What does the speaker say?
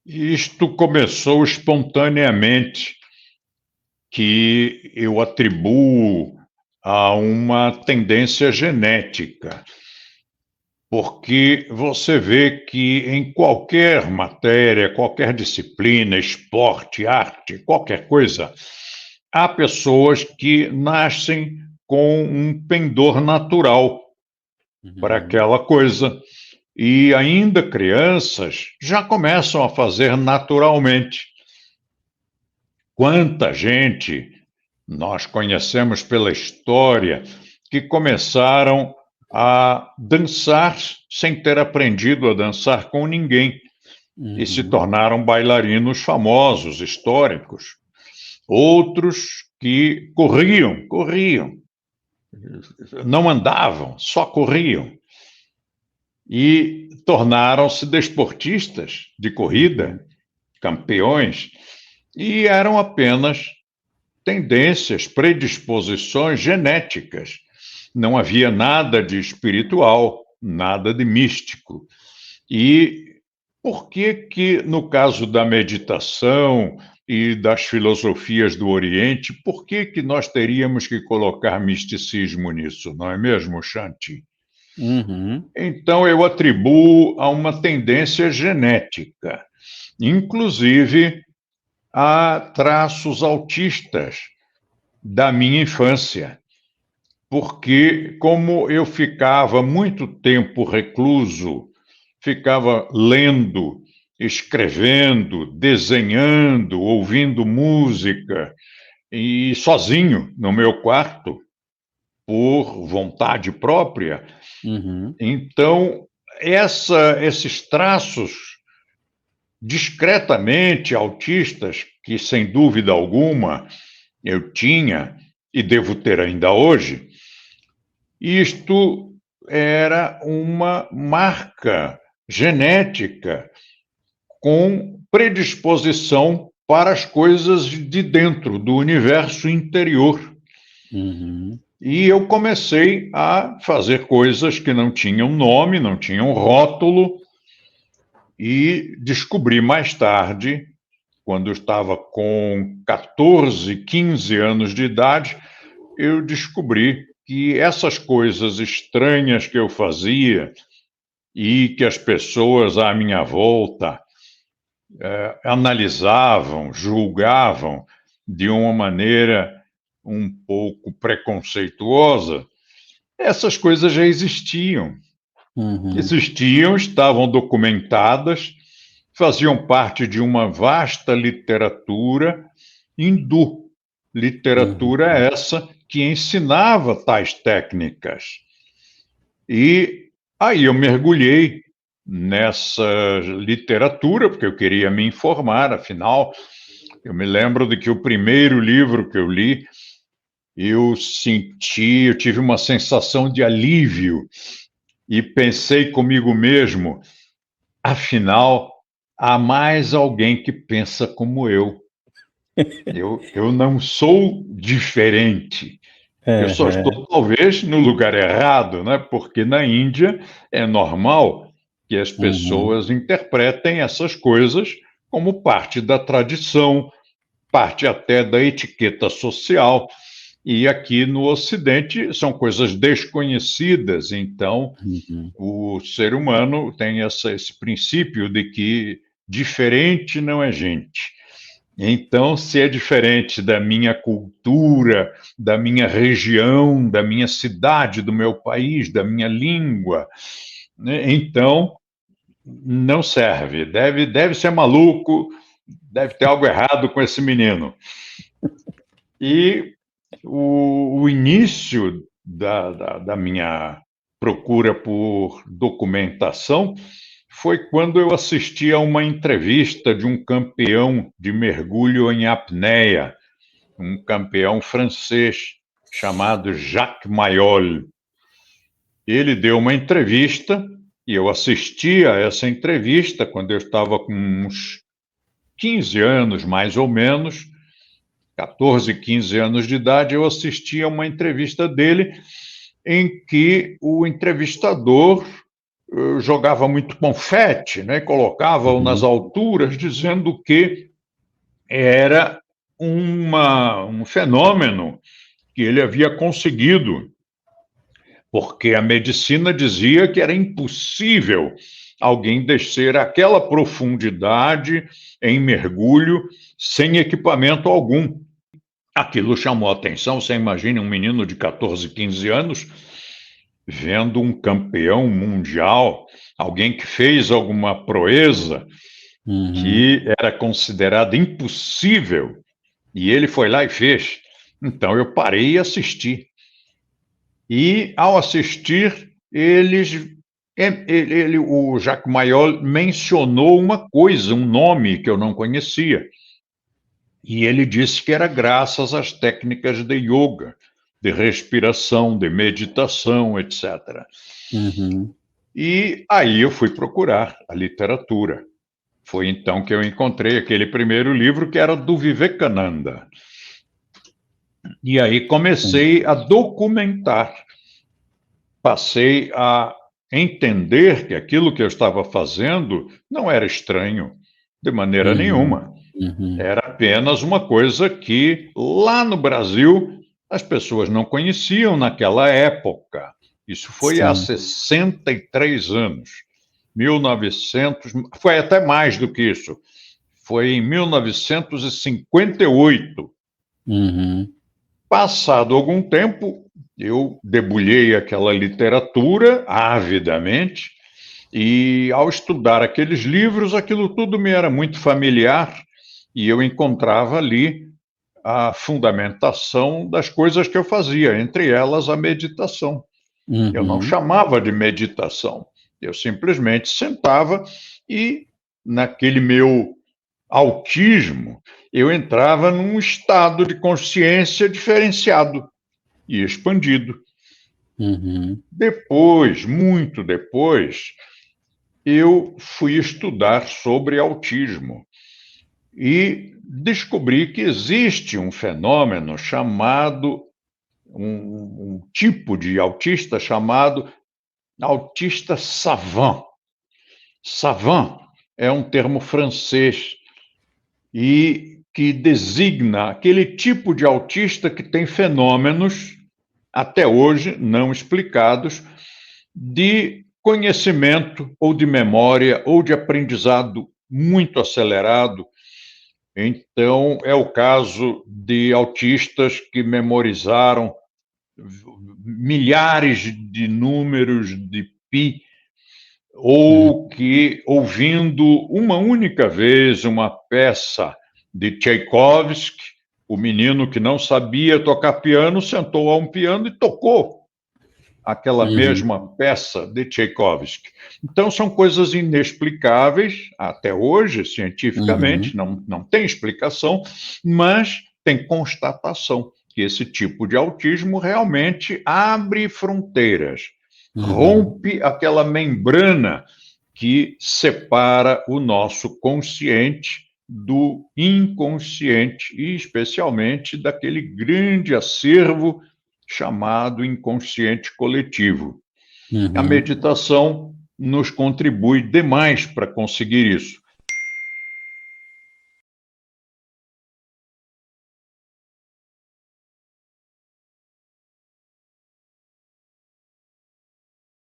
Isto começou espontaneamente, que eu atribuo a uma tendência genética, porque você vê que em qualquer matéria, qualquer disciplina, esporte, arte, qualquer coisa, há pessoas que nascem com um pendor natural para Uhum. aquela coisa. E ainda crianças já começam a fazer naturalmente. Quanta gente nós conhecemos pela história que começaram a dançar sem ter aprendido a dançar com ninguém e se Uhum. tornaram bailarinos famosos, históricos. Outros que corriam, não andavam, só corriam e tornaram-se desportistas de corrida, Uhum. campeões, e eram apenas tendências, predisposições genéticas. Não havia nada de espiritual, nada de místico. E por que que, no caso da meditação e das filosofias do Oriente, por que que nós teríamos que colocar misticismo nisso, não é mesmo, Shanti? Uhum. Então, eu atribuo a uma tendência genética, inclusive a traços autistas da minha infância, porque, como eu ficava muito tempo recluso, ficava lendo, escrevendo, desenhando, ouvindo música e sozinho no meu quarto, por vontade própria. Uhum. Então, esses traços discretamente autistas, que sem dúvida alguma eu tinha e devo ter ainda hoje, isto era uma marca genética com predisposição para as coisas de dentro, do universo interior. Uhum. E eu comecei a fazer coisas que não tinham nome, não tinham rótulo, e descobri mais tarde, quando eu estava com 14, 15 anos de idade, eu descobri que essas coisas estranhas que eu fazia e que as pessoas à minha volta analisavam, julgavam de uma maneira um pouco preconceituosa, essas coisas já existiam. Uhum. Existiam, estavam documentadas, faziam parte de uma vasta literatura hindu. Literatura Uhum. essa que ensinava tais técnicas. E aí eu mergulhei nessa literatura, porque eu queria me informar, afinal, eu me lembro de que o primeiro livro que eu li, eu tive uma sensação de alívio e pensei comigo mesmo, afinal, há mais alguém que pensa como eu. Eu não sou diferente. Eu só Uhum. estou, talvez, no lugar errado, né? Porque na Índia é normal que as Uhum. pessoas interpretem essas coisas como parte da tradição, parte até da etiqueta social. E aqui no Ocidente são coisas desconhecidas, então Uhum. o ser humano tem esse princípio de que diferente não é gente. Então, se é diferente da minha cultura, da minha região, da minha cidade, do meu país, da minha língua, né, então não serve. Deve ser maluco, deve ter algo errado com esse menino. E o início da minha procura por documentação foi quando eu assisti a uma entrevista de um campeão de mergulho em apneia, um campeão francês chamado Jacques Mayol. Ele deu uma entrevista e eu assisti a essa entrevista quando eu estava com uns 15 anos, mais ou menos, 14, 15 anos de idade, eu assisti a uma entrevista dele em que o entrevistador jogava muito confete, né? Colocava-o nas alturas, dizendo que era um fenômeno que ele havia conseguido, porque a medicina dizia que era impossível alguém descer aquela profundidade em mergulho sem equipamento algum. Aquilo chamou a atenção. Você imagine um menino de 14, 15 anos vendo um campeão mundial, alguém que fez alguma proeza que era considerada impossível, e ele foi lá e fez. Então eu parei e assisti. E, ao assistir, o Jacques Mayol mencionou uma coisa, um nome que eu não conhecia. E ele disse que era graças às técnicas de yoga, de respiração, de meditação, etc. E aí eu fui procurar a literatura. Foi então que eu encontrei aquele primeiro livro, que era do Vivekananda. E aí comecei a documentar. Passei a entender que aquilo que eu estava fazendo não era estranho, de maneira nenhuma. Era apenas uma coisa que, lá no Brasil, as pessoas não conheciam naquela época. Isso foi há 63 anos. 1900, foi até mais do que isso. Foi em 1958. Passado algum tempo, eu debulhei aquela literatura avidamente, e ao estudar aqueles livros, aquilo tudo me era muito familiar, e eu encontrava ali a fundamentação das coisas que eu fazia, entre elas a meditação. Eu não chamava de meditação, eu simplesmente sentava e, naquele meu autismo, eu entrava num estado de consciência diferenciado e expandido. Depois, muito depois, eu fui estudar sobre autismo e descobri que existe um fenômeno chamado, um tipo de autista chamado autista savant. Savant é um termo francês e que designa aquele tipo de autista que tem fenômenos, até hoje não explicados, de conhecimento ou de memória ou de aprendizado muito acelerado. Então, é o caso de autistas que memorizaram milhares de números de pi, ou que, ouvindo uma única vez uma peça de Tchaikovsky, o menino que não sabia tocar piano sentou a um piano e tocou aquela mesma peça de Tchaikovsky. Então, são coisas inexplicáveis, até hoje, cientificamente, não tem explicação, mas tem constatação que esse tipo de autismo realmente abre fronteiras, rompe aquela membrana que separa o nosso consciente do inconsciente, e especialmente daquele grande acervo chamado inconsciente coletivo. A meditação nos contribui demais para conseguir isso.